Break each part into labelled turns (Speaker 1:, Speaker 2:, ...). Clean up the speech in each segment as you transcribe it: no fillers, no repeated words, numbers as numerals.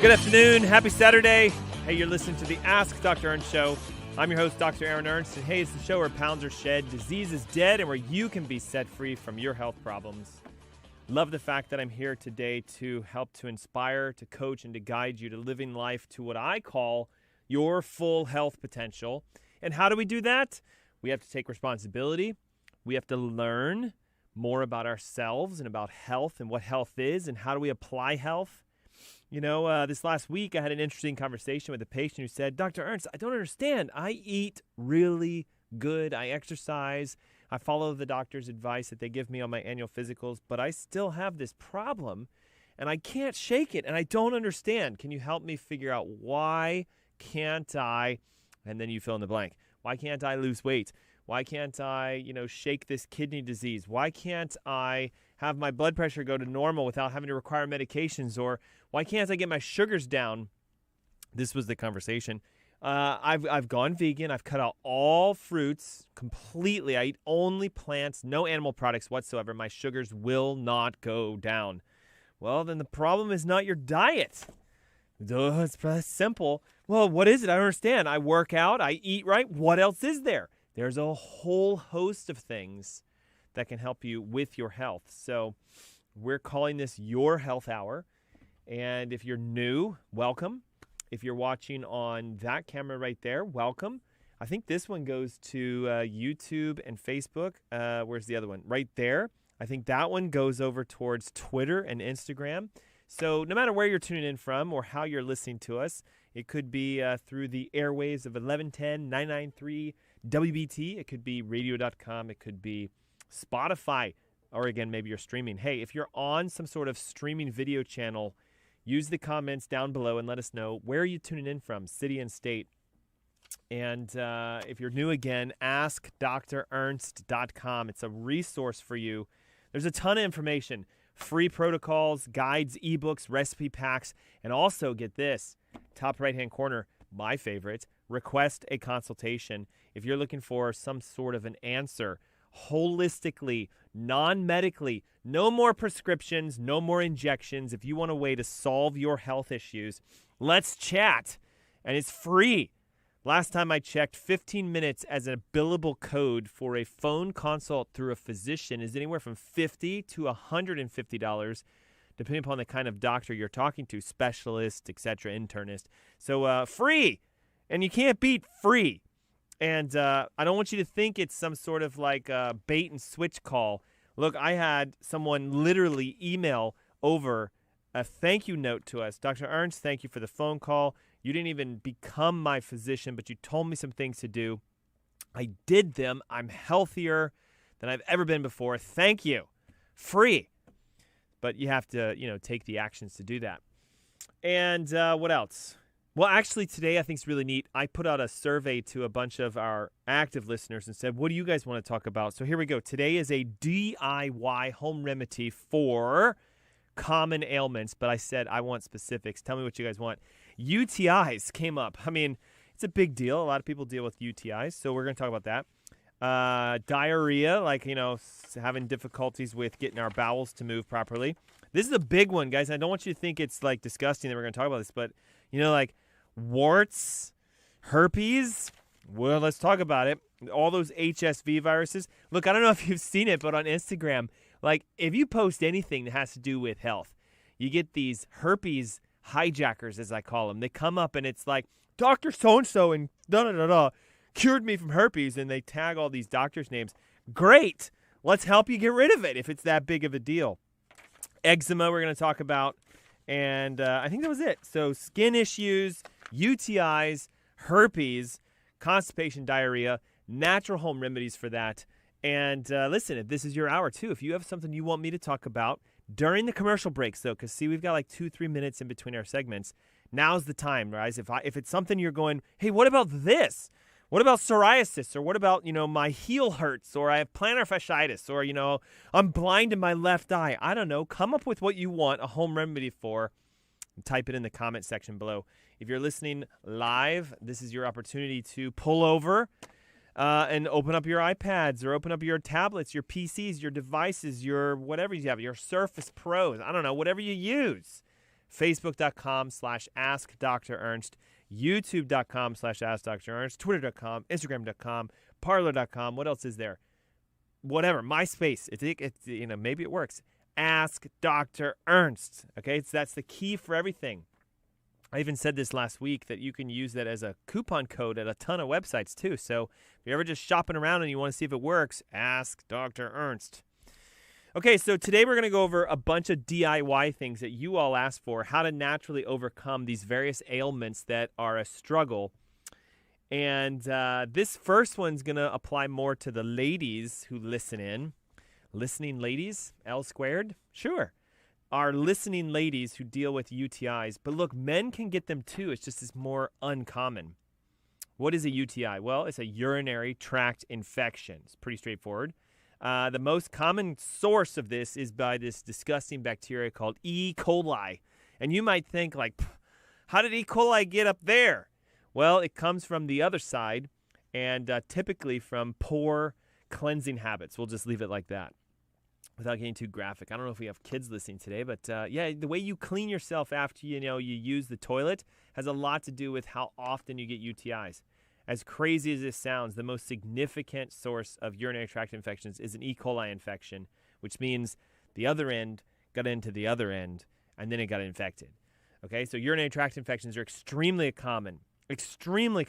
Speaker 1: Good afternoon. Happy Saturday. Hey, you're listening to the Ask Dr. Ernst Show. I'm your host, Dr. Aaron Ernst, and hey, it's the show where pounds are shed, disease is dead, and where you can be set free from your health problems. Love the fact that I'm here today to help to inspire, to coach, and to guide you to living life to what I call your full health potential. And how do we do that? We have to take responsibility. We have to learn more about ourselves and about health and what health is and how do we apply health. You know, this last week I had an interesting conversation with a patient who said, Dr. Ernst, I don't understand. I eat really good. I exercise. I follow the doctor's advice that they give me on my annual physicals, but I still have this problem and I can't shake it and I don't understand. Can you help me figure out why can't I, and then you fill in the blank. Why can't I lose weight? Why can't I, shake this kidney disease? Why can't I have my blood pressure go to normal without having to require medications? Or why can't I get my sugars down? This was the conversation. I've gone vegan. I've cut out all fruits completely. I eat only plants, no animal products whatsoever. My sugars will not go down. Well, then the problem is not your diet. Duh, it's pretty simple. Well, what is it? I don't understand. I work out. I eat right. What else is there? There's a whole host of things that can help you with your health. So we're calling this Your Health Hour. And if you're new, welcome. If you're watching on that camera right there, welcome. I think this one goes to YouTube and Facebook. Where's the other one? Right there. I think that one goes over towards Twitter and Instagram. So no matter where you're tuning in from or how you're listening to us, it could be through the airwaves of 1110, 993, WBT. It could be radio.com. It could be Spotify. Or again, maybe you're streaming. Hey, if you're on some sort of streaming video channel, use the comments down below and let us know where are you tuning in from, city and state. And if you're new again, askdrernst.com. It's a resource for you. There's a ton of information, free protocols, guides, ebooks, recipe packs, and also, get this, top right-hand corner, my favorite, request a consultation. If you're looking for some sort of an answer, holistically, non-medically, no more prescriptions, no more injections. If you want a way to solve your health issues, let's chat. And it's free. Last time I checked, 15 minutes as a billable code for a phone consult through a physician is anywhere from $50 to $150, depending upon the kind of doctor you're talking to, specialist, etc., internist. So free. And you can't beat free. And I don't want you to think it's some sort of like a bait and switch call. Look, I had someone literally email over a thank you note to us. Dr. Ernst, thank you for the phone call. You didn't even become my physician, but you told me some things to do. I did them. I'm healthier than I've ever been before. Thank you. Free. But you have to, take the actions to do that. And what else? Well, actually, today I think it's really neat. I put out a survey to a bunch of our active listeners and said, what do you guys want to talk about? So here we go. Today is a DIY home remedy for common ailments, but I said I want specifics. Tell me what you guys want. UTIs came up. I mean, it's a big deal. A lot of people deal with UTIs, so we're going to talk about that. Diarrhea, having difficulties with getting our bowels to move properly. This is a big one, guys. I don't want you to think it's like disgusting that we're going to talk about this, but warts, herpes. Well, let's talk about it. All those HSV viruses. Look, I don't know if you've seen it, but on Instagram, if you post anything that has to do with health, you get these herpes hijackers, as I call them. They come up and it's like, Dr. So-and-so and da-da-da-da cured me from herpes, and they tag all these doctors' names. Great. Let's help you get rid of it if it's that big of a deal. Eczema we're going to talk about, and I think that was it. So skin issues, UTIs, herpes, constipation, diarrhea, natural home remedies for that. And listen, if this is your hour too, if you have something you want me to talk about during the commercial breaks, though, because see, we've got like 2-3 minutes in between our segments. Now's the time, guys. If it's something you're going, hey, what about this? What about psoriasis? Or what about, my heel hurts? Or I have plantar fasciitis? Or, I'm blind in my left eye. I don't know. Come up with what you want a home remedy for. And type it in the comment section below. If you're listening live, this is your opportunity to pull over and open up your iPads or open up your tablets, your PCs, your devices, your whatever you have, your Surface Pros. I don't know, whatever you use. Facebook.com/AskDrErnst, YouTube.com/AskDrErnst, Twitter.com, Instagram.com, Parler.com. What else is there? Whatever. MySpace. It's maybe it works. Ask Dr. Ernst. Okay, so that's the key for everything. I even said this last week that you can use that as a coupon code at a ton of websites too. So if you're ever just shopping around and you want to see if it works, ask Dr. Ernst. Okay, so today we're going to go over a bunch of DIY things that you all asked for, how to naturally overcome these various ailments that are a struggle. And this first one's going to apply more to the ladies who listen in. Listening ladies, L squared? Sure. Are listening ladies who deal with UTIs. But look, men can get them too. It's more uncommon. What is a UTI? Well, it's a urinary tract infection. It's pretty straightforward. The most common source of this is by this disgusting bacteria called E. coli. And you might think, how did E. coli get up there? Well, it comes from the other side and typically from poor cleansing habits. We'll just leave it like that without getting too graphic. I don't know if we have kids listening today, but the way you clean yourself after you use the toilet has a lot to do with how often you get UTIs. As crazy as this sounds, the most significant source of urinary tract infections is an E. coli infection, which means the other end got into the other end, and then it got infected. Okay, so urinary tract infections are extremely common, especially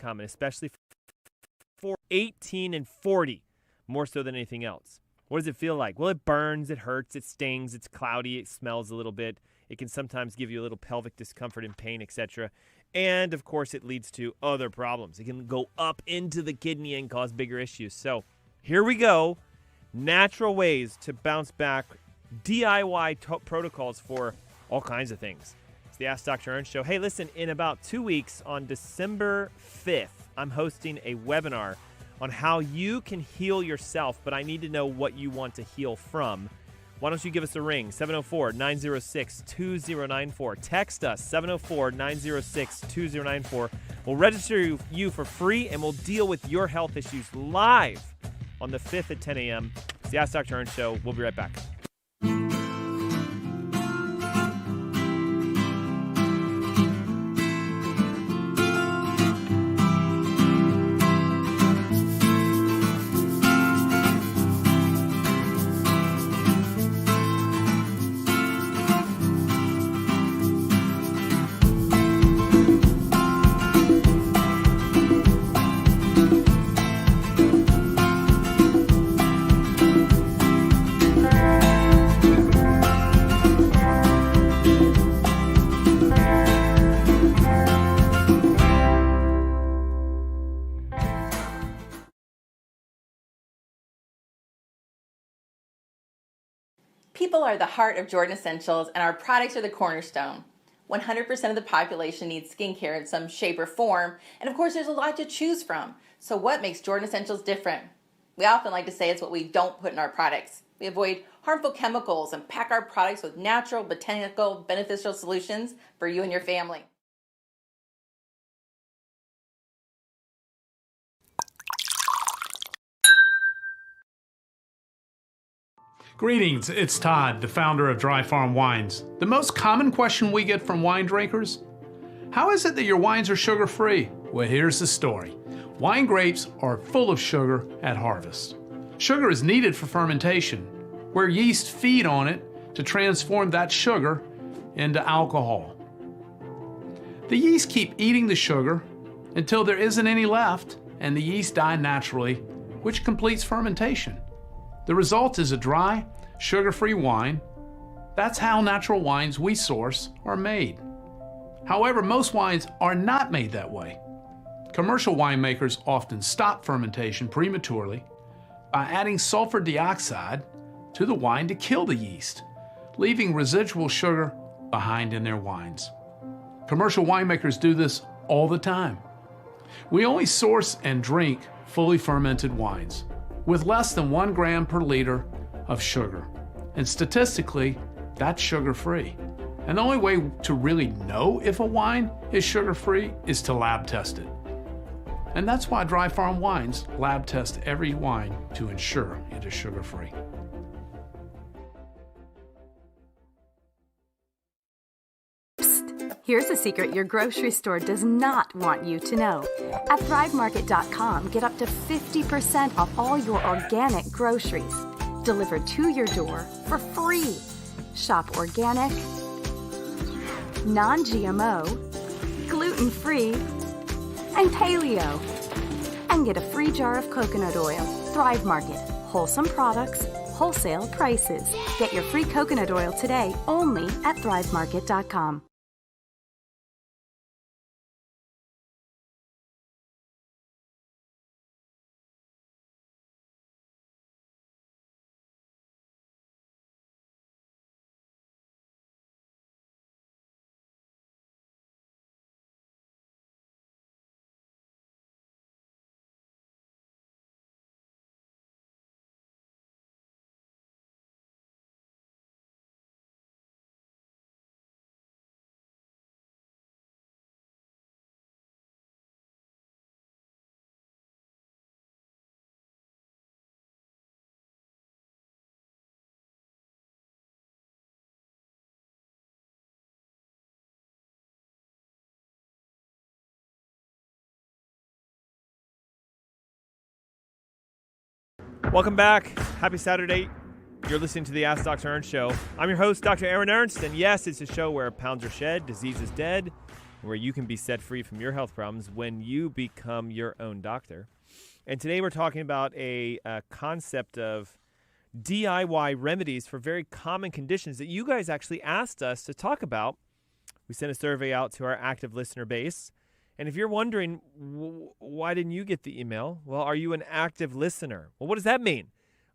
Speaker 1: for 18 and 40, more so than anything else. What does it feel like? Well, it burns, it hurts, it stings, it's cloudy, it smells a little bit. It can sometimes give you a little pelvic discomfort and pain, etc. And, of course, it leads to other problems. It can go up into the kidney and cause bigger issues. So here we go. Natural ways to bounce back. DIY protocols for all kinds of things. It's the Ask Dr. Ernst Show. Hey, listen, in about 2 weeks on December 5th, I'm hosting a webinar on how you can heal yourself, but I need to know what you want to heal from. Why don't you give us a ring, 704-906-2094. Text us, 704-906-2094. We'll register you for free, and we'll deal with your health issues live on the 5th at 10 a.m. It's the Ask Dr. Ernst Show. We'll be right back.
Speaker 2: People are the heart of Jordan Essentials, and our products are the cornerstone. 100% of the population needs skincare in some shape or form, and of course there's a lot to choose from. So what makes Jordan Essentials different? We often like to say it's what we don't put in our products. We avoid harmful chemicals and pack our products with natural, botanical, beneficial solutions for you and your family.
Speaker 3: Greetings, it's Todd, the founder of Dry Farm Wines. The most common question we get from wine drinkers: how is it that your wines are sugar-free? Well, here's the story. Wine grapes are full of sugar at harvest. Sugar is needed for fermentation, where yeast feed on it to transform that sugar into alcohol. The yeast keep eating the sugar until there isn't any left, and the yeast die naturally, which completes fermentation. The result is a dry, sugar-free wine. That's how natural wines we source are made. However, most wines are not made that way. Commercial winemakers often stop fermentation prematurely by adding sulfur dioxide to the wine to kill the yeast, leaving residual sugar behind in their wines. Commercial winemakers do this all the time. We only source and drink fully fermented wines with less than 1 gram per liter of sugar. And statistically, that's sugar-free. And the only way to really know if a wine is sugar-free is to lab test it. And that's why Dry Farm Wines lab test every wine to ensure it is sugar-free.
Speaker 4: Here's a secret your grocery store does not want you to know. At ThriveMarket.com, get up to 50% off all your organic groceries delivered to your door for free. Shop organic, non-GMO, gluten-free, and paleo. And get a free jar of coconut oil. Thrive Market. Wholesome products, wholesale prices. Get your free coconut oil today only at ThriveMarket.com.
Speaker 1: Welcome back. Happy Saturday. You're listening to the Ask Dr. Ernst Show. I'm your host, Dr. Aaron Ernst, and yes, it's a show where pounds are shed, disease is dead, where you can be set free from your health problems when you become your own doctor. And today we're talking about a concept of DIY remedies for very common conditions that you guys actually asked us to talk about. We sent a survey out to our active listener base. And if you're wondering, why didn't you get the email? Well, are you an active listener? Well, what does that mean?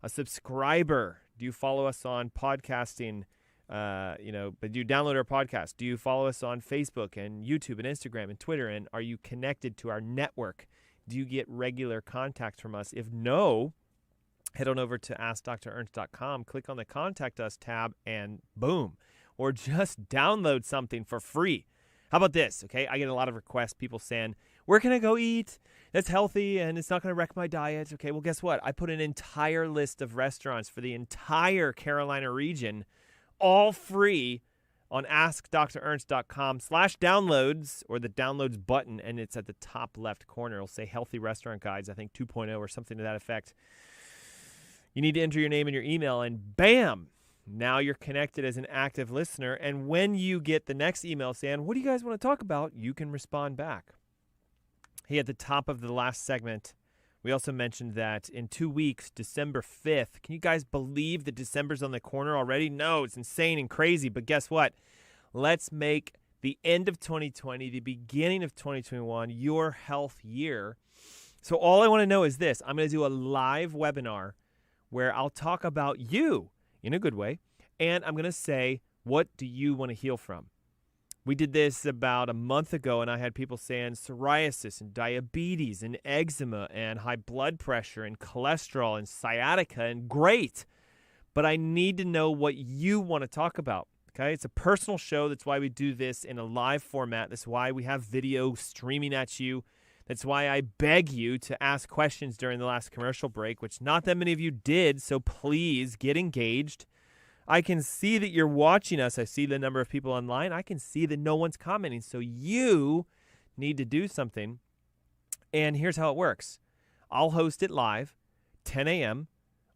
Speaker 1: A subscriber. Do you follow us on podcasting? But do you download our podcast? Do you follow us on Facebook and YouTube and Instagram and Twitter? And are you connected to our network? Do you get regular contacts from us? If no, head on over to AskDrErnst.com, click on the Contact Us tab, and boom. Or just download something for free. How about this, okay? I get a lot of requests, people saying, where can I go eat that's healthy and it's not going to wreck my diet? Okay, well, guess what? I put an entire list of restaurants for the entire Carolina region, all free, on AskDrErnst.com/downloads, or the downloads button, and it's at the top left corner. It'll say Healthy Restaurant Guides, I think 2.0 or something to that effect. You need to enter your name and your email, and bam! Now you're connected as an active listener, and when you get the next email saying, what do you guys want to talk about, you can respond back. Hey, at the top of the last segment, we also mentioned that in 2 weeks, December 5th, can you guys believe that December's on the corner already? No, it's insane and crazy, but guess what? Let's make the end of 2020, the beginning of 2021, your health year. So all I want to know is this. I'm going to do a live webinar where I'll talk about you in a good way, and I'm going to say, what do you want to heal from? We did this about a month ago, and I had people saying psoriasis and diabetes and eczema and high blood pressure and cholesterol and sciatica, and great, but I need to know what you want to talk about, okay? It's a personal show. That's why we do this in a live format. That's why we have video streaming at you. That's why I beg you to ask questions during the last commercial break, which not that many of you did, so please get engaged. I can see that you're watching us. I see the number of people online. I can see that no one's commenting, so you need to do something. And here's how it works. I'll host it live, 10 a.m.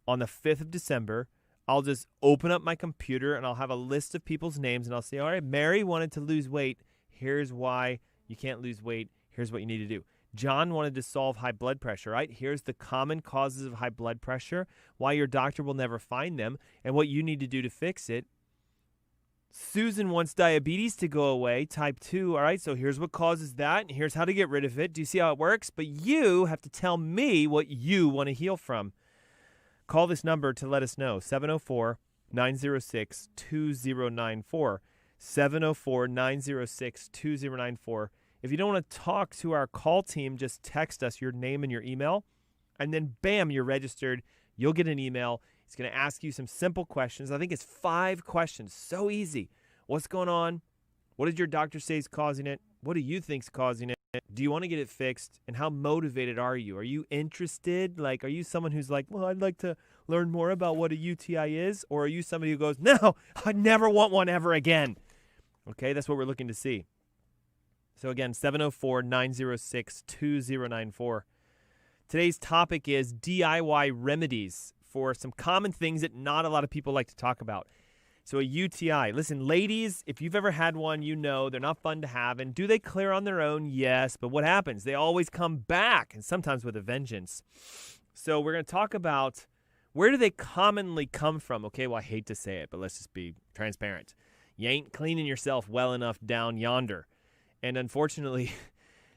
Speaker 1: on the 5th of December. I'll just open up my computer, and I'll have a list of people's names, and I'll say, all right, Mary wanted to lose weight. Here's why you can't lose weight. Here's what you need to do. John wanted to solve high blood pressure, right? Here's the common causes of high blood pressure, why your doctor will never find them, and what you need to do to fix it. Susan wants diabetes to go away, type 2, all right? So here's what causes that, and here's how to get rid of it. Do you see how it works? But you have to tell me what you want to heal from. Call this number to let us know, 704-906-2094, 704-906-2094. If you don't want to talk to our call team, just text us your name and your email, and then bam, you're registered. You'll get an email. It's going to ask you some simple questions. I think it's 5 questions. So easy. What's going on? What did your doctor say is causing it? What do you think's causing it? Do you want to get it fixed? And how motivated are you? Are you interested? Like, are you someone who's like, well, I'd like to learn more about what a UTI is? Or are you somebody who goes, no, I never want one ever again? Okay, that's what we're looking to see. So again, 704-906-2094. Today's topic is DIY remedies for some common things that not a lot of people like to talk about. So a UTI. Listen, ladies, if you've ever had one, you know they're not fun to have. And do they clear on their own? Yes. But what happens? They always come back, and sometimes with a vengeance. So we're going to talk about where do they commonly come from? Okay, well, I hate to say it, but let's just be transparent. You ain't cleaning yourself well enough down yonder. And unfortunately,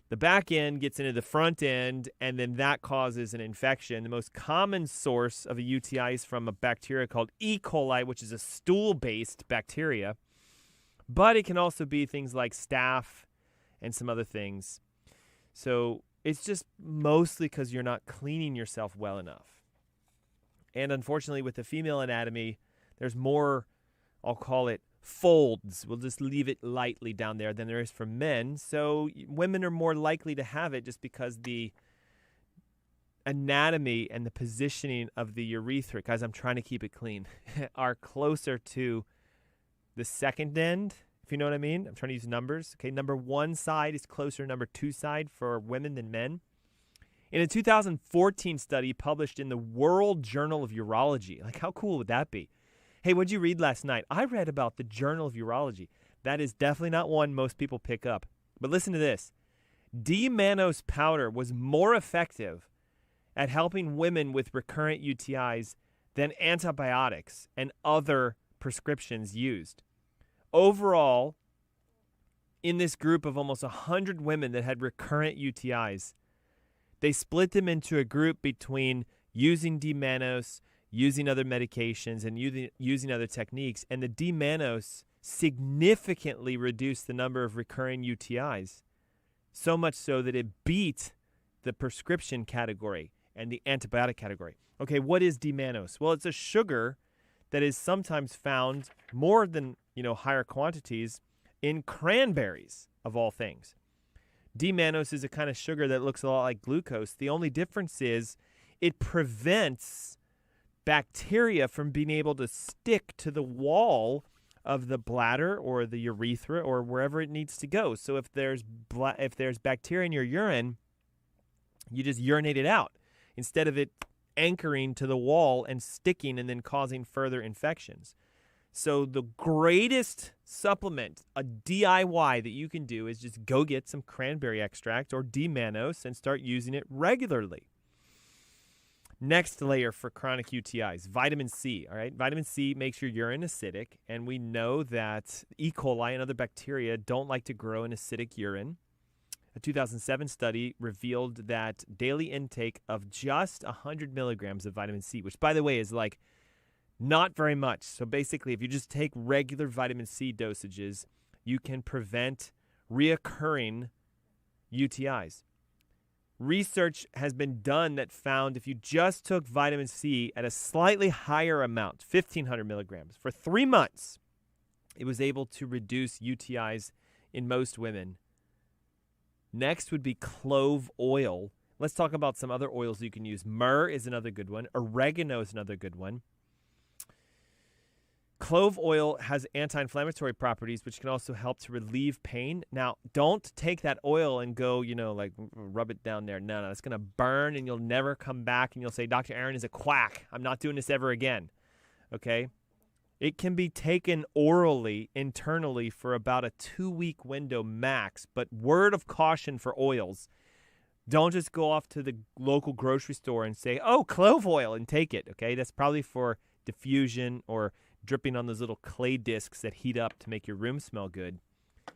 Speaker 1: the back end gets into the front end, and then that causes an infection. The most common source of a UTI is from a bacteria called E. coli, which is a stool-based bacteria. But it can also be things like staph and some other things. So it's just mostly because you're not cleaning yourself well enough. And unfortunately, with the female anatomy, there's more, I'll call it, folds. We'll just leave it lightly down there than there is for men. So women are more likely to have it just because the anatomy and the positioning of the urethra, guys, I'm trying to keep it clean, are closer to the second end, if you know what I mean. I'm trying to use numbers. Okay, number 1 side is closer to number 2 side for women than men. In a 2014 study published in the World Journal of Urology, like how cool would that be? Hey, what'd you read last night? I read about the Journal of Urology. That is definitely not one most people pick up. But listen to this. D-mannose powder was more effective at helping women with recurrent UTIs than antibiotics and other prescriptions used. Overall, in this group of almost 100 women that had recurrent UTIs, they split them into a group between using D-mannose, using other medications, and using other techniques. And the D-mannose significantly reduced the number of recurring UTIs, so much so that it beat the prescription category and the antibiotic category. Okay, what is D-mannose? Well, it's a sugar that is sometimes found more than, higher quantities in cranberries, of all things. D-mannose is a kind of sugar that looks a lot like glucose. The only difference is it prevents bacteria from being able to stick to the wall of the bladder or the urethra or wherever it needs to go. So if there's bacteria in your urine, you just urinate it out instead of it anchoring to the wall and sticking and then causing further infections. So the greatest supplement, a DIY that you can do, is just go get some cranberry extract or D-mannose and start using it regularly. Next layer for chronic UTIs, vitamin C. All right, vitamin C makes your urine acidic, and we know that E. coli and other bacteria don't like to grow in acidic urine. A 2007 study revealed that daily intake of just 100 milligrams of vitamin C, which, by the way, is like not very much. So basically, if you just take regular vitamin C dosages, you can prevent reoccurring UTIs. Research has been done that found if you just took vitamin C at a slightly higher amount, 1,500 milligrams, for 3 months, it was able to reduce UTIs in most women. Next would be clove oil. Let's talk about some other oils you can use. Myrrh is another good one. Oregano is another good one. Clove oil has anti-inflammatory properties, which can also help to relieve pain. Now, don't take that oil and go, rub it down there. No, it's going to burn and you'll never come back and you'll say, Dr. Aaron is a quack. I'm not doing this ever again. Okay? It can be taken orally, internally, for about a 2-week window max. But word of caution for oils, don't just go off to the local grocery store and say, oh, clove oil, and take it. Okay? That's probably for diffusion or dripping on those little clay discs that heat up to make your room smell good.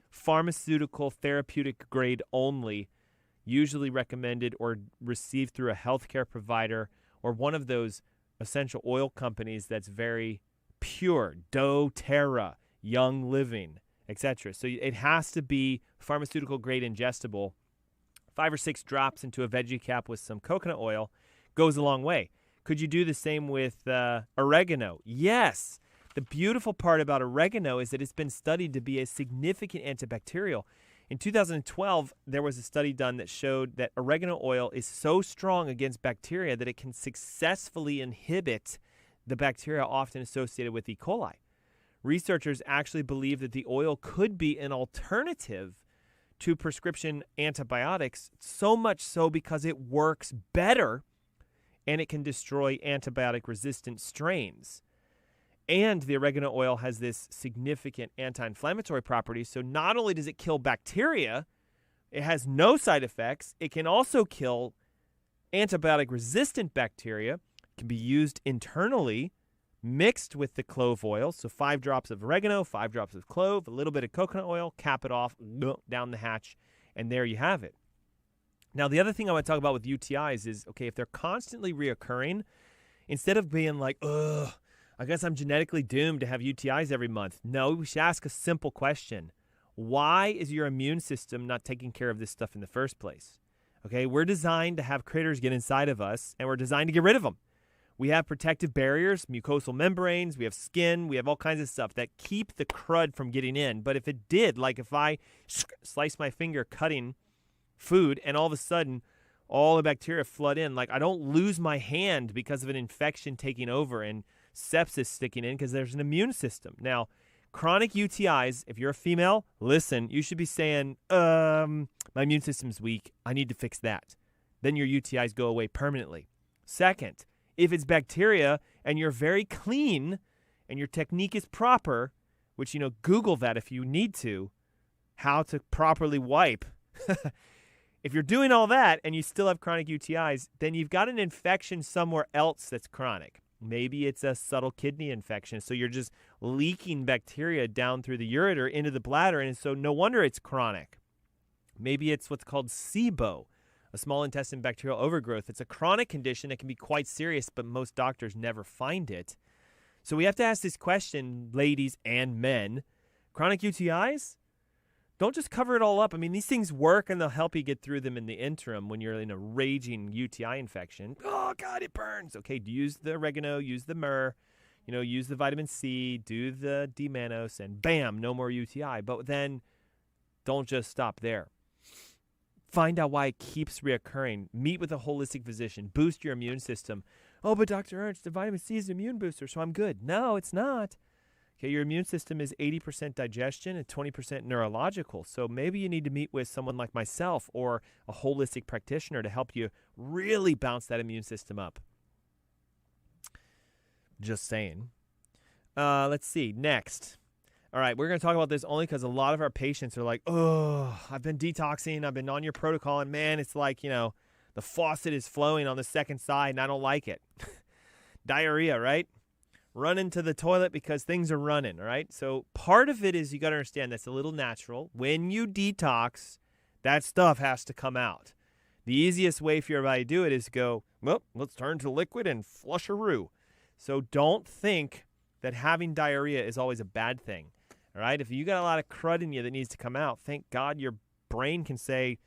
Speaker 1: Pharmaceutical, therapeutic grade only, usually recommended or received through a healthcare provider or one of those essential oil companies that's very pure, doTERRA, Young Living, etc. So it has to be pharmaceutical grade ingestible. 5 or 6 drops into a veggie cap with some coconut oil goes a long way. Could you do the same with oregano? Yes. The beautiful part about oregano is that it's been studied to be a significant antibacterial. In 2012, there was a study done that showed that oregano oil is so strong against bacteria that it can successfully inhibit the bacteria often associated with E. coli. Researchers actually believe that the oil could be an alternative to prescription antibiotics, so much so because it works better and it can destroy antibiotic-resistant strains. And the oregano oil has this significant anti-inflammatory property, so not only does it kill bacteria, it has no side effects, it can also kill antibiotic-resistant bacteria. It can be used internally, mixed with the clove oil. So 5 drops of oregano, 5 drops of clove, a little bit of coconut oil, cap it off, down the hatch, and there you have it. Now, the other thing I want to talk about with UTIs is, okay, if they're constantly reoccurring, instead of being like, ugh, I guess I'm genetically doomed to have UTIs every month. No, we should ask a simple question. Why is your immune system not taking care of this stuff in the first place? Okay, we're designed to have critters get inside of us, and we're designed to get rid of them. We have protective barriers, mucosal membranes, we have skin, we have all kinds of stuff that keep the crud from getting in. But if it did, like if I slice my finger cutting food and all of a sudden all the bacteria flood in, like I don't lose my hand because of an infection taking over and sepsis sticking in because there's an immune system. Now, chronic UTIs, if you're a female, listen, you should be saying, my immune system's weak, I need to fix that. Then your UTIs go away permanently. Second, if it's bacteria and you're very clean and your technique is proper, which, Google that if you need to, how to properly wipe. If you're doing all that and you still have chronic UTIs, then you've got an infection somewhere else that's chronic. Maybe it's a subtle kidney infection, so you're just leaking bacteria down through the ureter into the bladder, and so no wonder it's chronic. Maybe it's what's called SIBO, a small intestine bacterial overgrowth. It's a chronic condition that can be quite serious, but most doctors never find it. So we have to ask this question, ladies and men. Chronic UTIs? Don't just cover it all up. I mean, these things work, and they'll help you get through them in the interim when you're in a raging UTI infection. Oh, God, it burns. Okay, use the oregano, use the myrrh, use the vitamin C, do the D-mannose, and bam, no more UTI. But then don't just stop there. Find out why it keeps reoccurring. Meet with a holistic physician. Boost your immune system. Oh, but Dr. Ernst, the vitamin C is an immune booster, so I'm good. No, it's not. Okay, your immune system is 80% digestion and 20% neurological. So maybe you need to meet with someone like myself or a holistic practitioner to help you really bounce that immune system up. Just saying. Let's see. Next. All right, we're going to talk about this only because a lot of our patients are like, oh, I've been detoxing, I've been on your protocol, and man, it's like, the faucet is flowing on the second side, and I don't like it. Diarrhea, right? Running to the toilet because things are running, all right? So part of it is you got to understand that's a little natural. When you detox, that stuff has to come out. The easiest way for your body to do it is to go, well, let's turn to liquid and flush-a-roo. So don't think that having diarrhea is always a bad thing. All right, if you got a lot of crud in you that needs to come out, thank God your brain can say,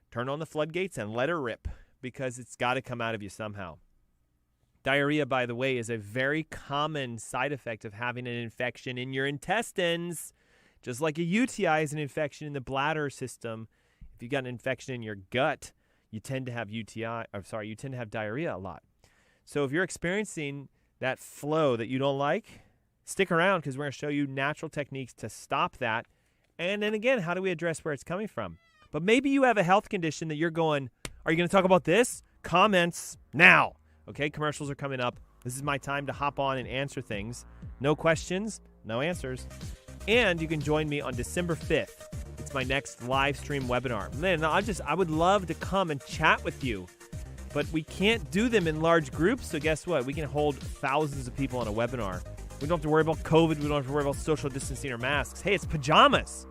Speaker 1: turn on the floodgates and let her rip, because it's got to come out of you somehow. Diarrhea, by the way, is a very common side effect of having an infection in your intestines. Just like a UTI is an infection in the bladder system. If you got an infection in your gut, you tend to have diarrhea a lot. So if you're experiencing that flow that you don't like, stick around because we're going to show you natural techniques to stop that. And then again, how do we address where it's coming from? But maybe you have a health condition that you're going, are you going to talk about this? Comments now. Okay, commercials are coming up. This is my time to hop on and answer things. No questions, no answers. And you can join me on December 5th. It's my next live stream webinar. Man, I would love to come and chat with you. But we can't do them in large groups, so guess what? We can hold thousands of people on a webinar. We don't have to worry about COVID. We don't have to worry about social distancing or masks. Hey, it's pajamas.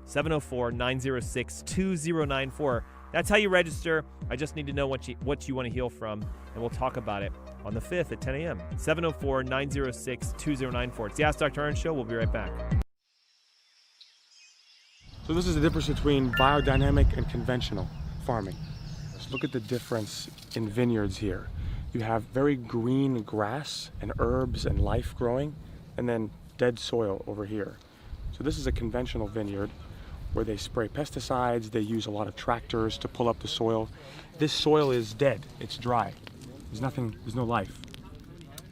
Speaker 1: 704-906-2094. That's how you register. I just need to know what you want to heal from, and we'll talk about it on the 5th at 10 a.m. 704-906-2094. It's the Ask Dr. Ernst Show. We'll be right back.
Speaker 5: So this is the difference between biodynamic and conventional farming. Let's look at the difference in vineyards here. You have very green grass and herbs and life growing, and then dead soil over here. So this is a conventional vineyard where they spray pesticides, they use a lot of tractors to pull up the soil. This soil is dead, it's dry. There's no life.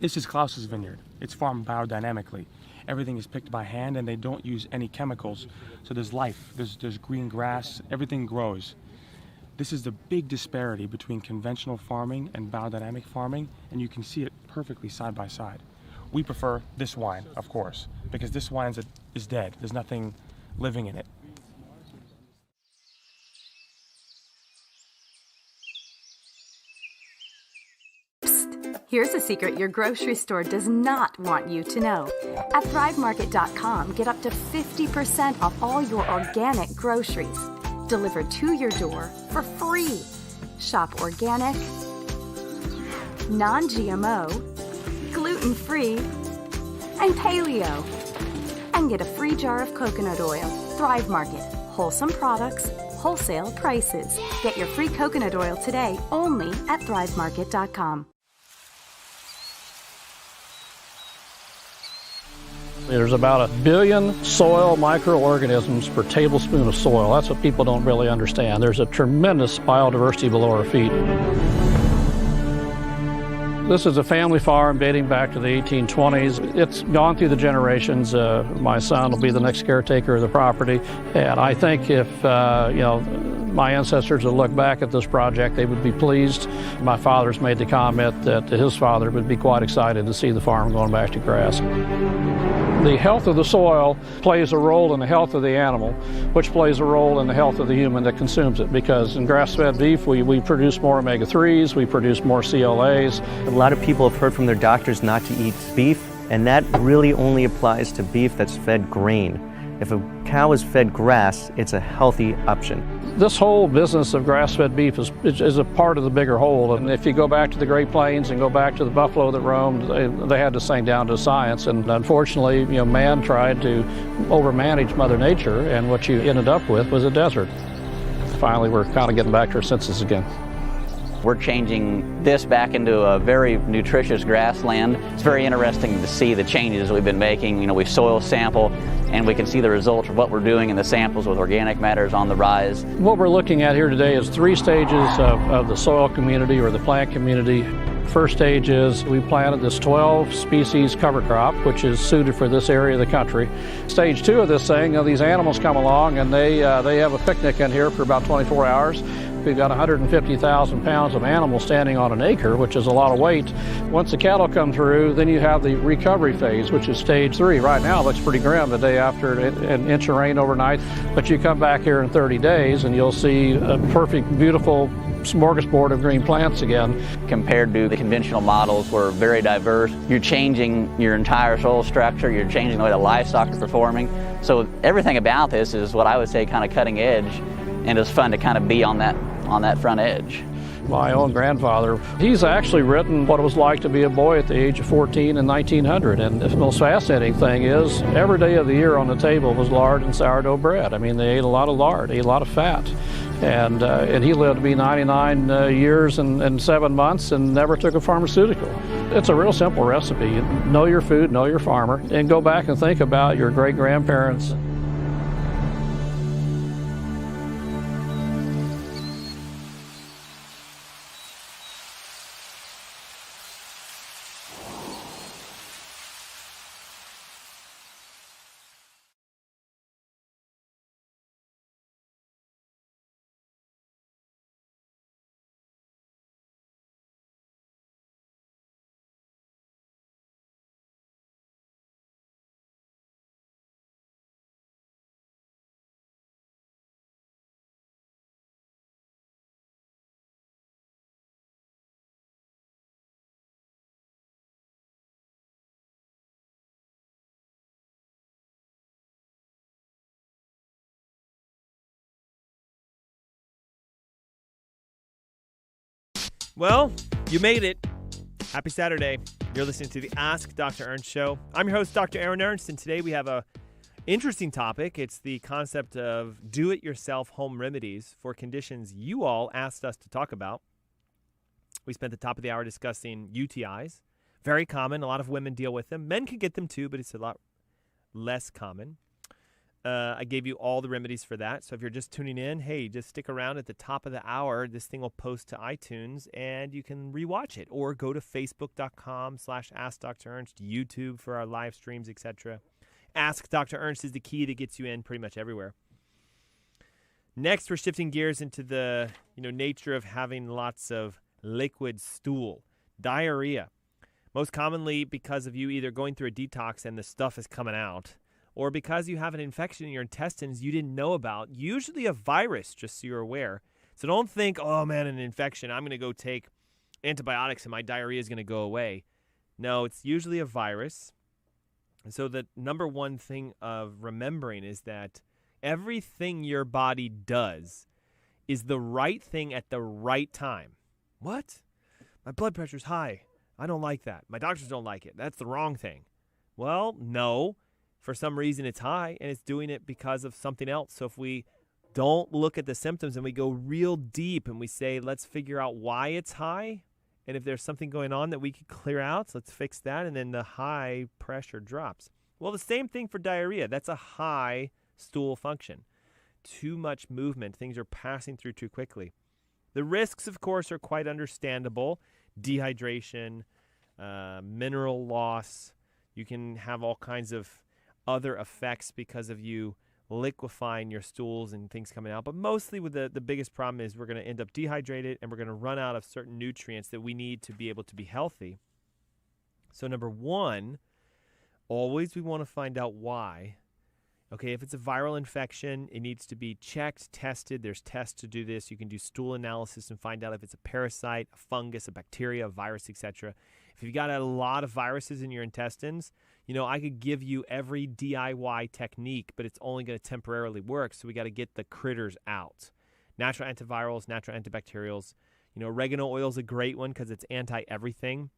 Speaker 5: This is Klaus's vineyard. It's farmed biodynamically. Everything is picked by hand, and they don't use any chemicals. So there's life, there's green grass, everything grows. This is the big disparity between conventional farming and biodynamic farming, and you can see it perfectly side by side. We prefer this wine, of course, because this wine is dead. There's nothing living in it.
Speaker 4: Here's a secret your grocery store does not want you to know. At ThriveMarket.com, get up to 50% off all your organic groceries, delivered to your door for free. Shop organic, non-GMO, gluten-free, and paleo. And get a free jar of coconut oil. Thrive Market. Wholesome products, wholesale prices. Get your free coconut oil today only at ThriveMarket.com.
Speaker 6: There's about 1 billion soil microorganisms per tablespoon of soil. That's what people don't really understand. There's a tremendous biodiversity below our feet. This is a family farm dating back to the 1820s. It's gone through the generations. My son will be the next caretaker of the property. And I think if, my ancestors would look back at this project, they would be pleased. My father's made the comment that his father would be quite excited to see the farm going back to grass. The health of the soil plays a role in the health of the animal, which plays a role in the health of the human that consumes it. Because in grass-fed beef, we produce more omega-3s, we produce more CLAs.
Speaker 7: A lot of people have heard from their doctors not to eat beef, and that really only applies to beef that's fed grain. If a cow is fed grass, it's a healthy option.
Speaker 6: This whole business of grass-fed beef is a part of the bigger whole. And if you go back to the Great Plains and go back to the buffalo that roamed, they had this thing down to science. And unfortunately, man tried to overmanage Mother Nature, and what you ended up with was a desert. Finally, we're kind of getting back to our senses again.
Speaker 8: We're changing this back into a very nutritious grassland. It's very interesting to see the changes we've been making. We soil sample, and we can see the results of what we're doing in the samples with organic matters on the rise.
Speaker 6: What we're looking at here today is 3 stages of the soil community or the plant community. First stage is we planted this 12 species cover crop, which is suited for this area of the country. Stage 2 of this thing, these animals come along and they have a picnic in here for about 24 hours. We've got 150,000 pounds of animals standing on an acre, which is a lot of weight. Once the cattle come through, then you have the recovery phase, which is stage 3. Right now it looks pretty grim the day after an inch of rain overnight, but you come back here in 30 days and you'll see a perfect, beautiful smorgasbord of green plants again.
Speaker 8: Compared to the conventional models, we're very diverse. You're changing your entire soil structure, you're changing the way the livestock are performing. So everything about this is what I would say kind of cutting edge, and it's fun to kind of be on that front edge.
Speaker 6: My own grandfather, he's actually written what it was like to be a boy at the age of 14 in 1900. And the most fascinating thing is every day of the year on the table was lard and sourdough bread. I mean, they ate a lot of lard, ate a lot of fat. And he lived to be 99 years and 7 months and never took a pharmaceutical. It's a real simple recipe. Know your food, know your farmer, and go back and think about your great-grandparents.
Speaker 1: Well, you made it. Happy Saturday. You're listening to the Ask Dr. Ernst Show. I'm your host, Dr. Aaron Ernst, and today we have a interesting topic. It's the concept of do-it-yourself home remedies for conditions you all asked us to talk about. We spent the top of the hour discussing UTIs. Very common. A lot of women deal with them. Men can get them too, but it's a lot less common. I gave you all the remedies for that. So if you're just tuning in, hey, just stick around at the top of the hour. This thing will post to iTunes, and you can rewatch it. Or go to facebook.com/AskDrErnst, YouTube for our live streams, etc. Ask Dr. Ernst is the key that gets you in pretty much everywhere. Next, we're shifting gears into the nature of having lots of liquid stool. Diarrhea. Most commonly because of you either going through a detox and the stuff is coming out, or because you have an infection in your intestines you didn't know about, usually a virus, just so you're aware. So don't think, oh man, an infection, I'm going to go take antibiotics and my diarrhea is going to go away. No, it's usually a virus. And so the number one thing of remembering is that everything your body does is the right thing at the right time. What? My blood pressure's high. I don't like that. My doctors don't like it. That's the wrong thing. Well, no. For some reason it's high, and it's doing it because of something else. So if we don't look at the symptoms and we go real deep and we say, let's figure out why it's high, and if there's something going on that we could clear out, let's fix that, and then the high pressure drops. Well, the same thing for diarrhea. That's a high stool function. Too much movement. Things are passing through too quickly. The risks, of course, are quite understandable. Dehydration, mineral loss. You can have all kinds of other effects because of you liquefying your stools and things coming out. But mostly with the biggest problem is we're going to end up dehydrated and we're going to run out of certain nutrients that we need to be able to be healthy. So number one, always we want to find out why. Okay, if it's a viral infection, it needs to be checked, tested. There's tests to do this. You can do stool analysis and find out if it's a parasite, a fungus, a bacteria, a virus, etc. If you've got a lot of viruses in your intestines, I could give you every DIY technique, but it's only going to temporarily work. So we got to get the critters out. Natural antivirals, natural antibacterials. Oregano oil is a great one because it's anti-everything.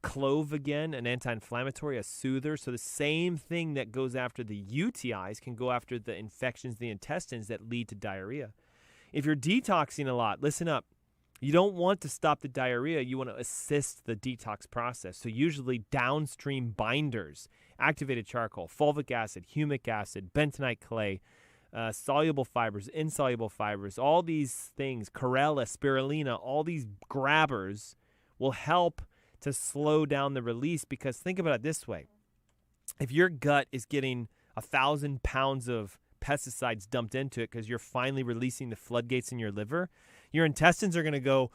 Speaker 1: Clove, again, an anti-inflammatory, a soother. So the same thing that goes after the UTIs can go after the infections in the intestines that lead to diarrhea. If you're detoxing a lot, listen up. You don't want to stop the diarrhea. You want to assist the detox process. So usually downstream binders, activated charcoal, fulvic acid, humic acid, bentonite clay, soluble fibers, insoluble fibers, all these things, chlorella, spirulina, all these grabbers will help to slow down the release, because think about it this way. If your gut is getting 1,000 pounds of pesticides dumped into it because you're finally releasing the floodgates in your liver, your intestines are going to go,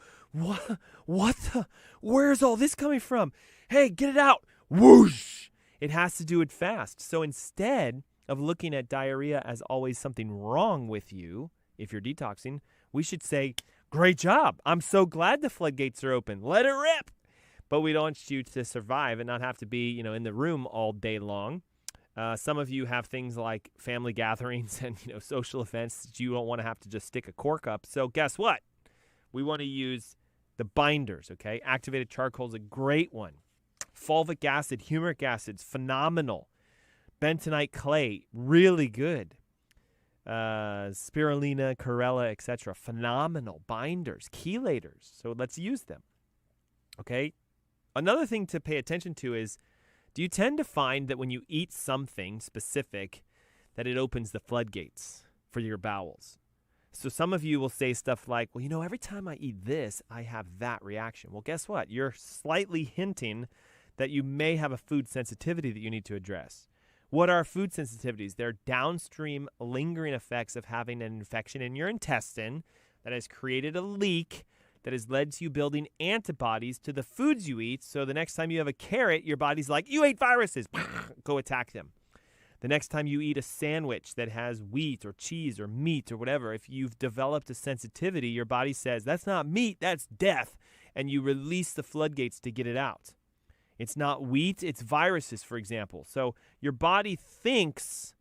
Speaker 1: where's all this coming from? Hey, get it out. Whoosh. It has to do it fast. So instead of looking at diarrhea as always something wrong with you, if you're detoxing, we should say, great job. I'm so glad the floodgates are open. Let it rip. But we don't want you to survive and not have to be, in the room all day long. Some of you have things like family gatherings and, social events that you don't want to have to just stick a cork up. So guess what? We want to use the binders, okay? Activated charcoal is a great one. Fulvic acid, humic acid's phenomenal. Bentonite clay, really good. Spirulina, chlorella, etc. Phenomenal binders, chelators. So let's use them, okay? Another thing to pay attention to is, do you tend to find that when you eat something specific that it opens the floodgates for your bowels? So some of you will say stuff like, well, every time I eat this, I have that reaction. Well, guess what? You're slightly hinting that you may have a food sensitivity that you need to address. What are food sensitivities? They're downstream lingering effects of having an infection in your intestine that has created a leak that has led to you building antibodies to the foods you eat. So the next time you have a carrot, your body's like, you ate viruses. Go attack them. The next time you eat a sandwich that has wheat or cheese or meat or whatever, if you've developed a sensitivity, your body says, that's not meat, that's death. And you release the floodgates to get it out. It's not wheat, it's viruses, for example. So your body thinks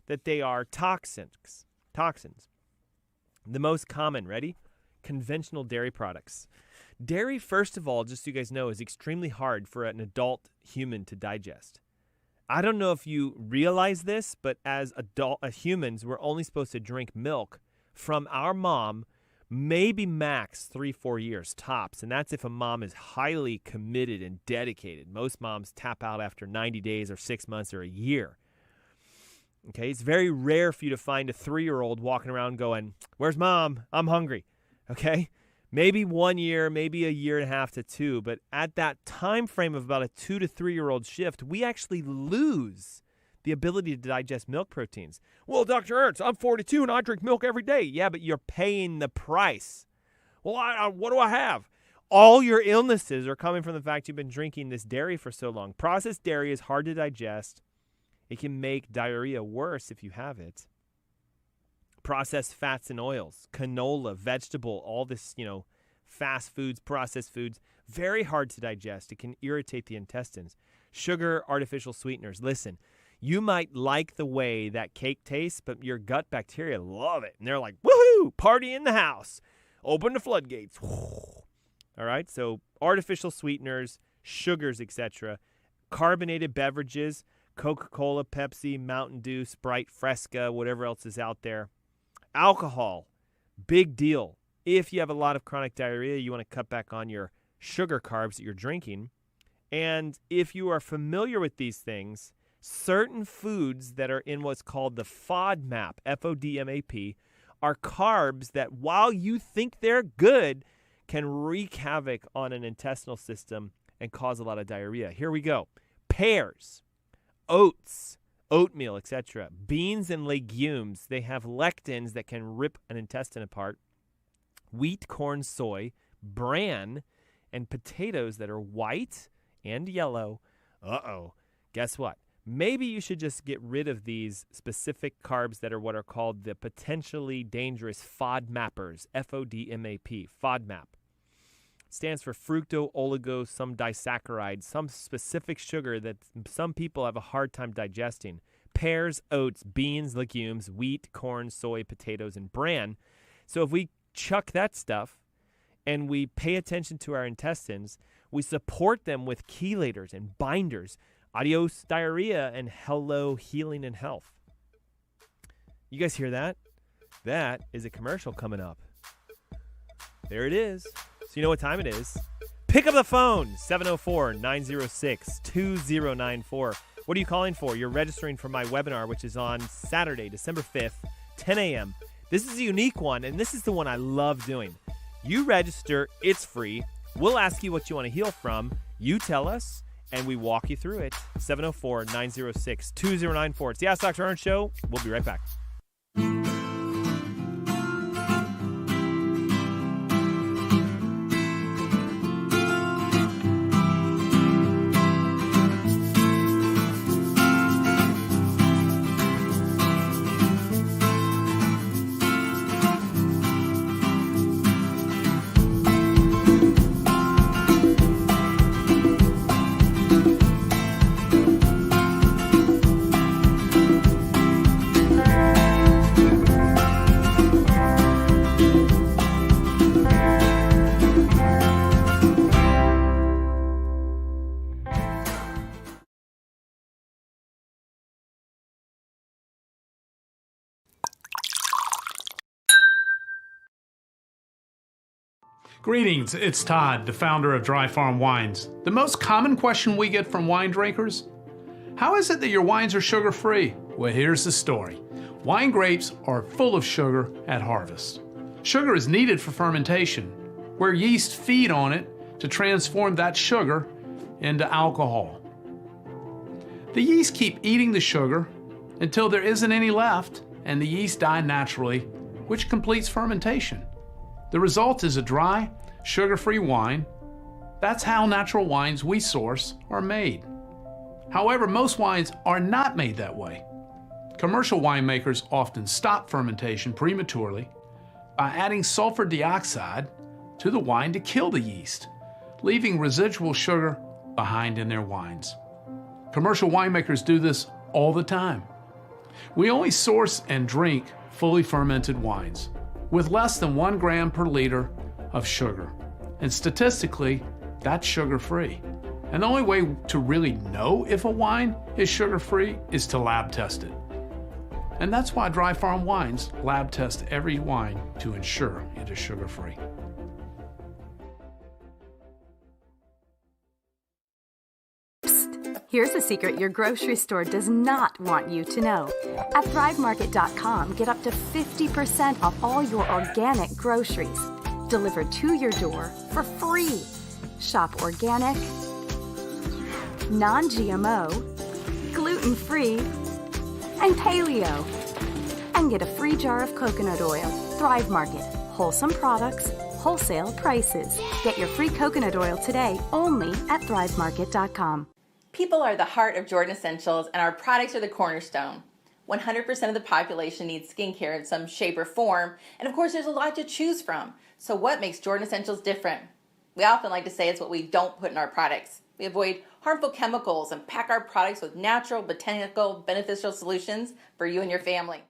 Speaker 1: that they are toxins. The most common, ready? Conventional dairy products. Dairy, first of all, just so you guys know, is extremely hard for an adult human to digest. I don't know if you realize this, but as humans, we're only supposed to drink milk from our mom, maybe max 3-4 years tops. And that's if a mom is highly committed and dedicated. Most moms tap out after 90 days or 6 months or a year. Okay, it's very rare for you to find a 3-year-old walking around going, "Where's mom? I'm hungry." Okay, maybe 1 year, maybe a year and a half to 2, but at that time frame of about a 2 to 3-year-old shift, we actually lose the ability to digest milk proteins. Well, Dr. Ernst, I'm 42 and I drink milk every day. Yeah, but you're paying the price. Well, what do I have? All your illnesses are coming from the fact you've been drinking this dairy for so long. Processed dairy is hard to digest. It can make diarrhea worse if you have it. Processed fats and oils, canola, vegetable, all this, fast foods, processed foods, very hard to digest. It can irritate the intestines. Sugar, artificial sweeteners. Listen, you might like the way that cake tastes, but your gut bacteria love it. And they're like, woohoo, party in the house. Open the floodgates. All right, so artificial sweeteners, sugars, etc. Carbonated beverages, Coca-Cola, Pepsi, Mountain Dew, Sprite, Fresca, whatever else is out there. Alcohol, big deal. If you have a lot of chronic diarrhea, you want to cut back on your sugar carbs that you're drinking. And if you are familiar with these things, certain foods that are in what's called the FODMAP, F-O-D-M-A-P, are carbs that while you think they're good, can wreak havoc on an intestinal system and cause a lot of diarrhea. Here we go. Pears, oats, oatmeal, etc. Beans and legumes, they have lectins that can rip an intestine apart. Wheat, corn, soy, bran, and potatoes that are white and yellow. Guess what? Maybe you should just get rid of these specific carbs that are what are called the potentially dangerous FODMAPers, F-O-D-M-A-P, FODMAP. Stands for fructo oligo some disaccharide, some specific sugar that some people have a hard time digesting. Pears, oats, beans, legumes, wheat, corn, soy, potatoes, and bran. So if we chuck that stuff and we pay attention to our intestines, we support them with chelators and binders. Adios diarrhea and hello healing and health. You guys hear that? That is a commercial coming up. There it is. So you know what time it is. Pick up the phone, 704-906-2094. What are you calling for? You're registering for my webinar, which is on Saturday, December 5th, 10 a.m. This is a unique one, and this is the one I love doing. You register, it's free. We'll ask you what you want to heal from. You tell us, and we walk you through it. 704-906-2094. It's the Ask Dr. Ernst Show. We'll be right back.
Speaker 3: Greetings, it's Todd, the founder of Dry Farm Wines. The most common question we get from wine drinkers: how is it that your wines are sugar-free? Well, here's the story. Wine grapes are full of sugar at harvest. Sugar is needed for fermentation, where yeast feed on it to transform that sugar into alcohol. The yeast keep eating the sugar until there isn't any left, and the yeast die naturally, which completes fermentation. The result is a dry, sugar-free wine. That's how natural wines we source are made. However, most wines are not made that way. Commercial winemakers often stop fermentation prematurely by adding sulfur dioxide to the wine to kill the yeast, leaving residual sugar behind in their wines. Commercial winemakers do this all the time. We only source and drink fully fermented wines with less than 1 gram per liter of sugar. And statistically, that's sugar-free. And the only way to really know if a wine is sugar-free is to lab test it. And that's why Dry Farm Wines lab test every wine to ensure it is sugar-free.
Speaker 4: Here's a secret your grocery store does not want you to know. At thrivemarket.com, get up to 50% off all your organic groceries delivered to your door for free. Shop organic, non-GMO, gluten-free, and paleo. And get a free jar of coconut oil. Thrive Market. Wholesome products, wholesale prices. Get your free coconut oil today only at thrivemarket.com.
Speaker 2: People are the heart of Jordan Essentials, and our products are the cornerstone. 100% of the population needs skincare in some shape or form, and of course there's a lot to choose from. So what makes Jordan Essentials different? We often like to say it's what we don't put in our products. We avoid harmful chemicals and pack our products with natural, botanical, beneficial solutions for you and your family.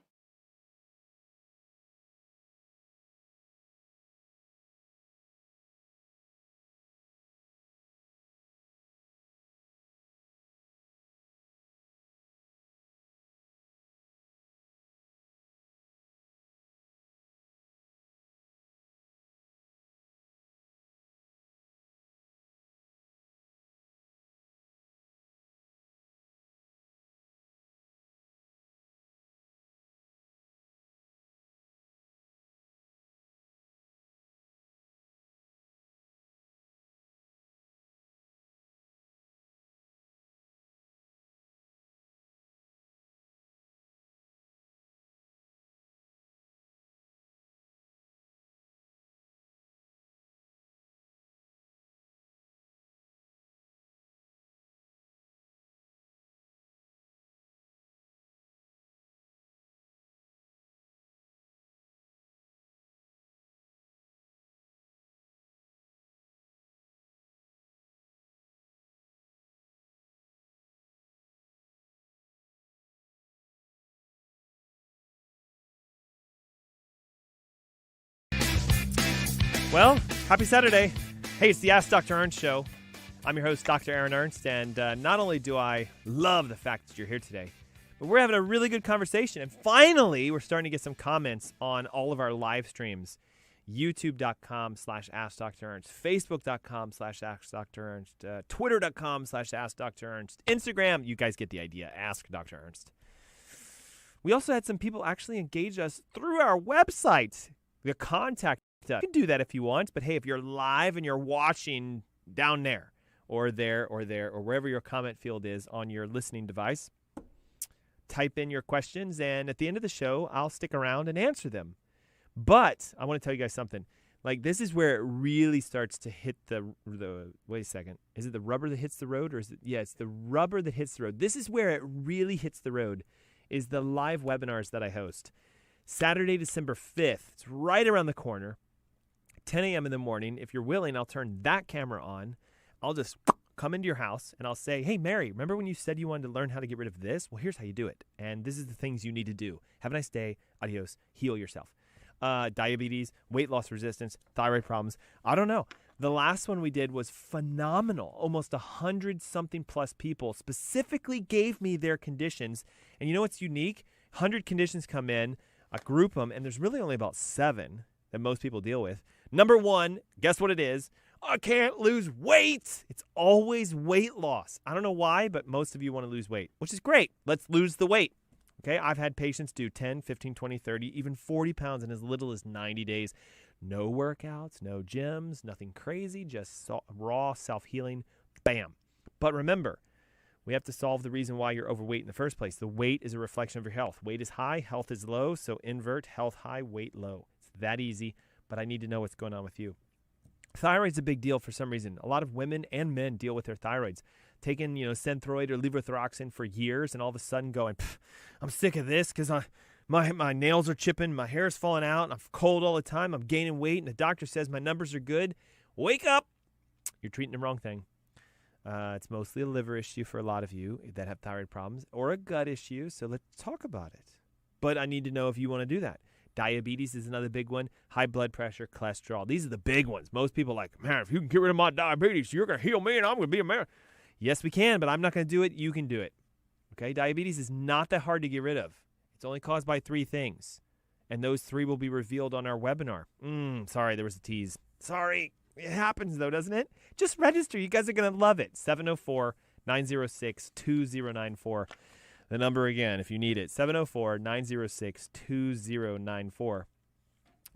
Speaker 1: Well, happy Saturday. Hey, it's the Ask Dr. Ernst Show. I'm your host, Dr. Aaron Ernst, and not only do I love the fact that you're here today, but we're having a really good conversation. And finally, we're starting to get some comments on all of our live streams. YouTube.com/AskDrErnst, Facebook.com/AskDrErnst, Twitter.com/AskDrErnst, Instagram, you guys get the idea, Ask Dr. Ernst. We also had some people actually engage us through our website, the contact. You can do that if you want, but hey, if you're live and you're watching down there or wherever your comment field is on your listening device, type in your questions, and at the end of the show, I'll stick around and answer them. But I want to tell you guys something. Like, this is where it really starts to hit the wait a second. Is it the rubber that hits the road, or is it? Yeah, it's the rubber that hits the road. This is where it really hits the road, is the live webinars that I host. Saturday, December 5th. It's right around the corner. 10 a.m. in the morning. If you're willing, I'll turn that camera on. I'll just come into your house and I'll say, hey, Mary, remember when you said you wanted to learn how to get rid of this? Well, here's how you do it. And this is the things you need to do. Have a nice day. Adios. Heal yourself. Diabetes, weight loss resistance, thyroid problems. I don't know. The last one we did was phenomenal. Almost 100-something plus people specifically gave me their conditions. And you know what's unique? 100 conditions come in, I group them, and there's really only about 7 that most people deal with. Number 1, guess what it is? I can't lose weight. It's always weight loss. I don't know why, but most of you want to lose weight, which is great. Let's lose the weight. Okay, I've had patients do 10, 15, 20, 30, even 40 pounds in as little as 90 days. No workouts, no gyms, nothing crazy, just raw self-healing. Bam. But remember, we have to solve the reason why you're overweight in the first place. The weight is a reflection of your health. Weight is high, health is low, so invert health high, weight low. It's that easy, but I need to know what's going on with you. Thyroid's a big deal for some reason. A lot of women and men deal with their thyroids. Taking, Synthroid or levothyroxine for years and all of a sudden going, I'm sick of this because my nails are chipping, my hair is falling out, and I'm cold all the time, I'm gaining weight, and the doctor says my numbers are good. Wake up! You're treating the wrong thing. It's mostly a liver issue for a lot of you that have thyroid problems, or a gut issue, so let's talk about it. But I need to know if you want to do that. Diabetes is another big one. High blood pressure, cholesterol. These are the big ones. Most people are like, man, if you can get rid of my diabetes, you're going to heal me and I'm going to be a man. Yes, we can, but I'm not going to do it. You can do it. Okay? Diabetes is not that hard to get rid of. It's only caused by 3 things. And those 3 will be revealed on our webinar. Sorry, there was a tease. Sorry. It happens, though, doesn't it? Just register. You guys are going to love it. 704-906-2094. The number again, if you need it, 704-906-2094.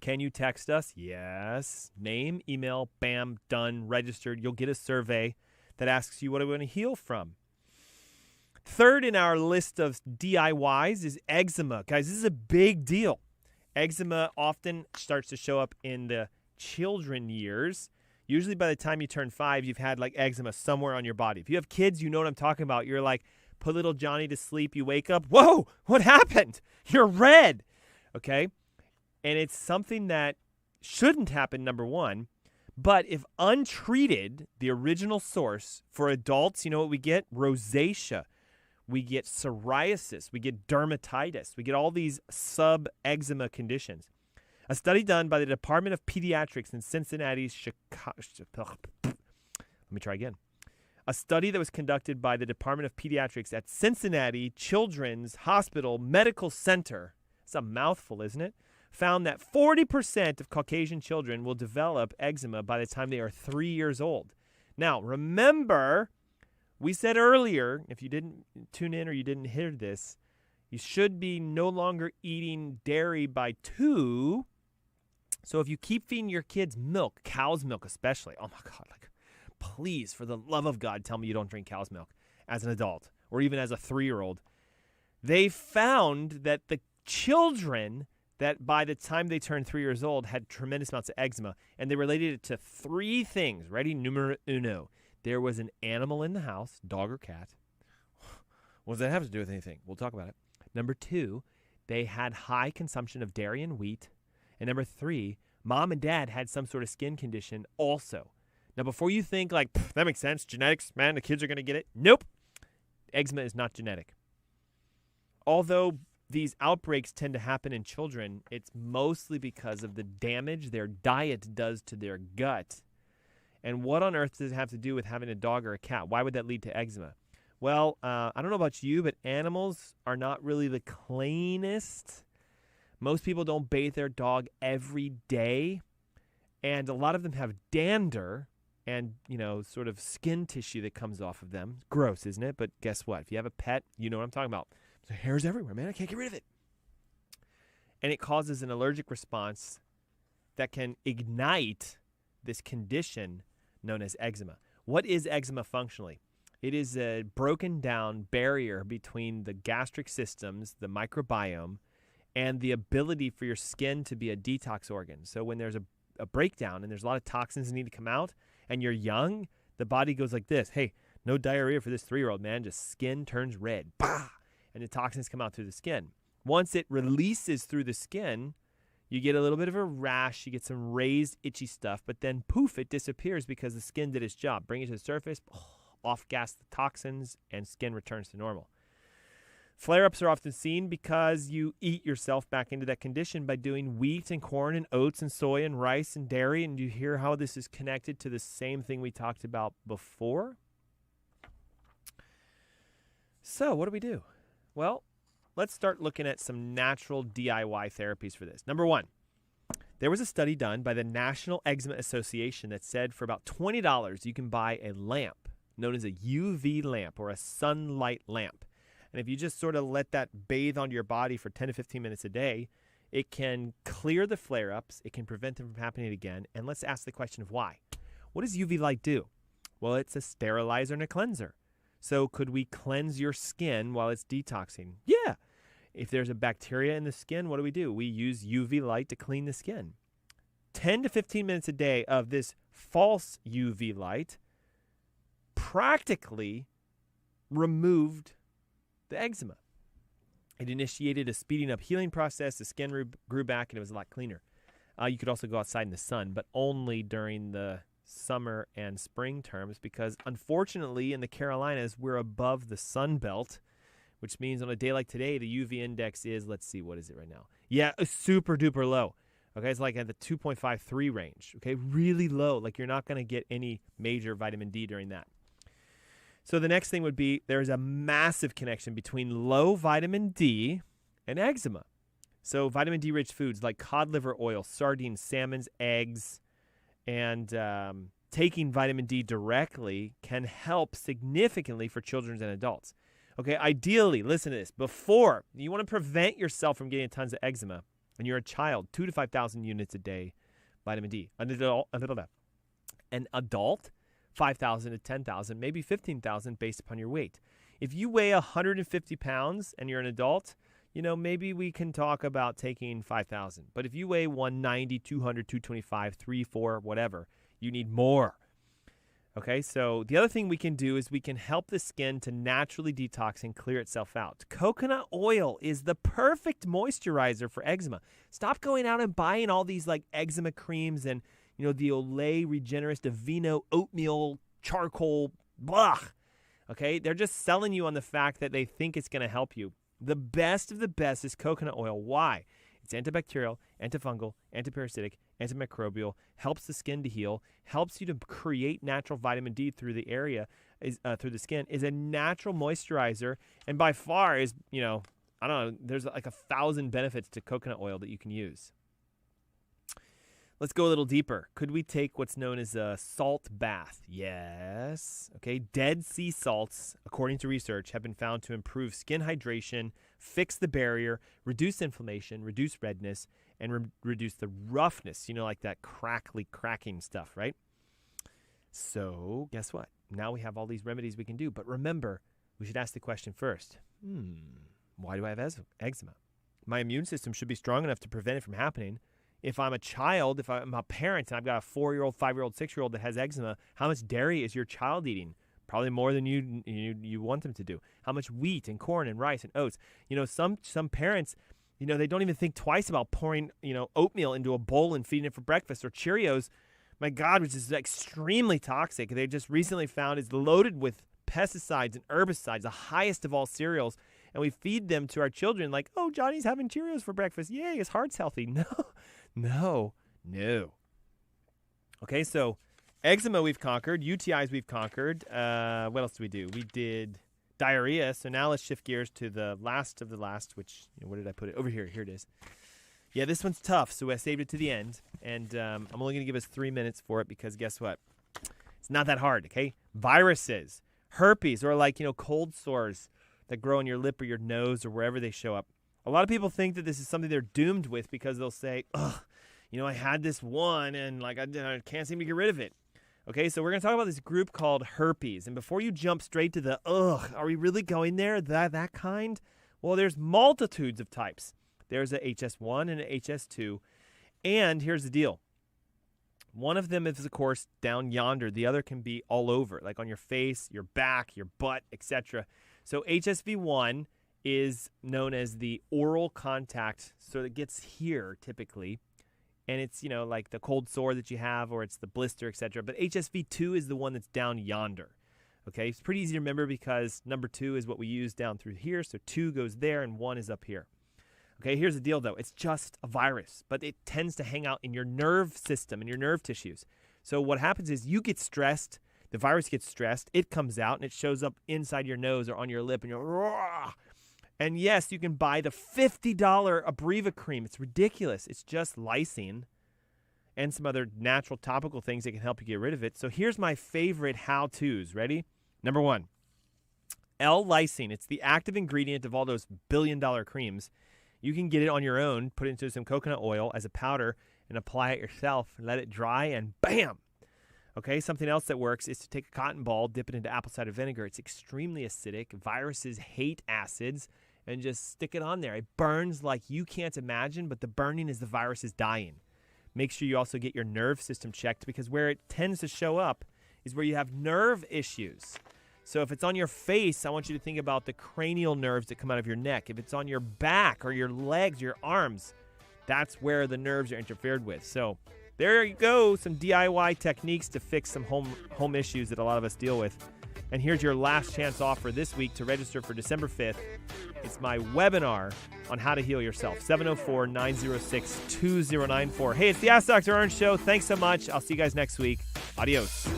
Speaker 1: Can you text us? Yes. Name, email, bam, done, registered. You'll get a survey that asks you what I want to heal from. Third in our list of DIYs is eczema. Guys, this is a big deal. Eczema often starts to show up in the children years. Usually by the time you turn 5, you've had like eczema somewhere on your body. If you have kids, you know what I'm talking about. You're like, put little Johnny to sleep. You wake up. Whoa, what happened? You're red. Okay. And it's something that shouldn't happen, number one. But if untreated, the original source for adults, you know what we get? Rosacea. We get psoriasis. We get dermatitis. We get all these sub-eczema conditions. A study done by the Department of Pediatrics in Cincinnati's A study that was conducted by the Department of Pediatrics at Cincinnati Children's Hospital Medical Center, it's a mouthful, isn't it? Found that 40% of Caucasian children will develop eczema by the time they are 3 years old. Now, remember, we said earlier, if you didn't tune in or you didn't hear this, you should be no longer eating dairy by 2. So if you keep feeding your kids milk, cow's milk especially, oh my God, like, please, for the love of God, tell me you don't drink cow's milk as an adult or even as a 3-year-old. They found that the children that by the time they turned 3 years old had tremendous amounts of eczema, and they related it to 3 things. Ready? Numero uno. There was an animal in the house, dog or cat. What does that have to do with anything? We'll talk about it. Number 2, they had high consumption of dairy and wheat. And number 3, mom and dad had some sort of skin condition also. Now, before you think like, that makes sense, genetics, man, the kids are going to get it. Nope. Eczema is not genetic. Although these outbreaks tend to happen in children, it's mostly because of the damage their diet does to their gut. And what on earth does it have to do with having a dog or a cat? Why would that lead to eczema? Well, I don't know about you, but animals are not really the cleanest. Most people don't bathe their dog every day. And a lot of them have dander and, sort of skin tissue that comes off of them. Gross, isn't it? But guess what? If you have a pet, you know what I'm talking about. The hair's everywhere, man. I can't get rid of it. And it causes an allergic response that can ignite this condition known as eczema. What is eczema functionally? It is a broken down barrier between the gastric systems, the microbiome, and the ability for your skin to be a detox organ. So when there's a breakdown and there's a lot of toxins that need to come out and you're young, the body goes like this. Hey, no diarrhea for this 3-year-old, man. Just skin turns red. Bah! And the toxins come out through the skin. Once it releases through the skin, you get a little bit of a rash, you get some raised, itchy stuff, but then poof, it disappears because the skin did its job. Bring it to the surface, off-gas the toxins, and skin returns to normal. Flare-ups are often seen because you eat yourself back into that condition by doing wheat and corn and oats and soy and rice and dairy, and you hear how this is connected to the same thing we talked about before. So what do? Well, let's start looking at some natural DIY therapies for this. Number 1, there was a study done by the National Eczema Association that said for about $20 you can buy a lamp known as a UV lamp or a sunlight lamp. And if you just sort of let that bathe on your body for 10 to 15 minutes a day, it can clear the flare-ups, it can prevent them from happening again. And let's ask the question of why. What does UV light do? Well, it's a sterilizer and a cleanser. So could we cleanse your skin while it's detoxing? Yeah. If there's a bacteria in the skin, what do? We use UV light to clean the skin. 10 to 15 minutes a day of this false UV light practically removed the eczema. It initiated a speeding up healing process. The skin grew back and it was a lot cleaner. You could also go outside in the sun, but only during the summer and spring terms because unfortunately in the Carolinas we're above the sun belt, which means on a day like today the UV index is, let's see, what is it right now? Yeah, super duper low. Okay, it's like at the 2.53 range. Okay, really low. Like you're not going to get any major vitamin D during that. So the next thing would be there's a massive connection between low vitamin D and eczema. So vitamin D rich foods like cod liver oil, sardines, salmons, eggs, and taking vitamin D directly can help significantly for children and adults. Okay, ideally, listen to this. Before, you want to prevent yourself from getting tons of eczema, and you're a child, 2,000 to 5,000 units a day vitamin D. An adult 5,000 to 10,000, maybe 15,000 based upon your weight. If you weigh 150 pounds and you're an adult, maybe we can talk about taking 5,000. But if you weigh 190, 200, 225, 3, 4, whatever, you need more. Okay, so the other thing we can do is we can help the skin to naturally detox and clear itself out. Coconut oil is the perfect moisturizer for eczema. Stop going out and buying all these like eczema creams and, the Olay Regenerist Aveeno oatmeal charcoal blah. Okay, they're just selling you on the fact that they think it's going to help you. The best of the best is coconut oil. Why? It's antibacterial, antifungal, antiparasitic, antimicrobial, helps the skin to heal, helps you to create natural vitamin D through the area, through the skin, is a natural moisturizer, and by far is, there's like 1,000 benefits to coconut oil that you can use. Let's go a little deeper. Could we take what's known as a salt bath? Yes. Okay. Dead sea salts, according to research, have been found to improve skin hydration, fix the barrier, reduce inflammation, reduce redness, and reduce the roughness, like that cracking stuff, right? So guess what? Now we have all these remedies we can do. But remember, we should ask the question first. Why do I have eczema? My immune system should be strong enough to prevent it from happening. If I'm a child, if I'm a parent, and I've got a 4-year-old, 5-year-old, 6-year-old that has eczema, how much dairy is your child eating? Probably more than you want them to do. How much wheat and corn and rice and oats? Some parents, they don't even think twice about pouring, oatmeal into a bowl and feeding it for breakfast, or Cheerios, my God, which is extremely toxic. They just recently found is loaded with pesticides and herbicides, the highest of all cereals. And we feed them to our children like, oh, Johnny's having Cheerios for breakfast. Yay, his heart's healthy. No. Okay, so eczema we've conquered. UTIs we've conquered. What else did we do? We did diarrhea. So now let's shift gears to the last of the last, which, where did I put it? Over here. Here it is. Yeah, this one's tough, so I saved it to the end. And I'm only going to give us 3 minutes for it because guess what? It's not that hard, okay? Viruses, herpes, or like, cold sores that grow on your lip or your nose or wherever they show up. A lot of people think that this is something they're doomed with because they'll say, I had this one and I can't seem to get rid of it. Okay, so we're going to talk about this group called herpes. And before you jump straight to the, are we really going there? That kind? Well, there's multitudes of types. There's a HS1 and an HS2. And here's the deal. One of them is, of course, down yonder. The other can be all over, like on your face, your back, your butt, etc. So HSV1 is known as the oral contact, so it gets here typically, and it's, like the cold sore that you have, or it's the blister, etc. But HSV2 is the one that's down yonder. Okay, it's pretty easy to remember because number 2 is what we use down through here, so 2 goes there and 1 is up here. Okay, here's the deal though. It's just a virus, but it tends to hang out in your nerve system and your nerve tissues. So what happens is you get stressed, the virus gets stressed, it comes out and it shows up inside your nose or on your lip and you're raw. And yes, you can buy the $50 Abreva cream. It's ridiculous. It's just lysine and some other natural topical things that can help you get rid of it. So here's my favorite how-tos. Ready? Number 1, L-lysine. It's the active ingredient of all those billion-dollar creams. You can get it on your own, put it into some coconut oil as a powder, and apply it yourself. Let it dry, and bam! Okay, something else that works is to take a cotton ball, dip it into apple cider vinegar. It's extremely acidic. Viruses hate acids, and just stick it on there. It burns like you can't imagine, but the burning is the virus is dying. Make sure you also get your nerve system checked because where it tends to show up is where you have nerve issues. So if it's on your face, I want you to think about the cranial nerves that come out of your neck. If it's on your back or your legs, your arms, that's where the nerves are interfered with. So there you go, some DIY techniques to fix some home issues that a lot of us deal with. And here's your last chance offer this week to register for December 5th. It's my webinar on how to heal yourself, 704-906-2094. Hey, it's the Ask Dr. Ernst Show. Thanks so much. I'll see you guys next week. Adios.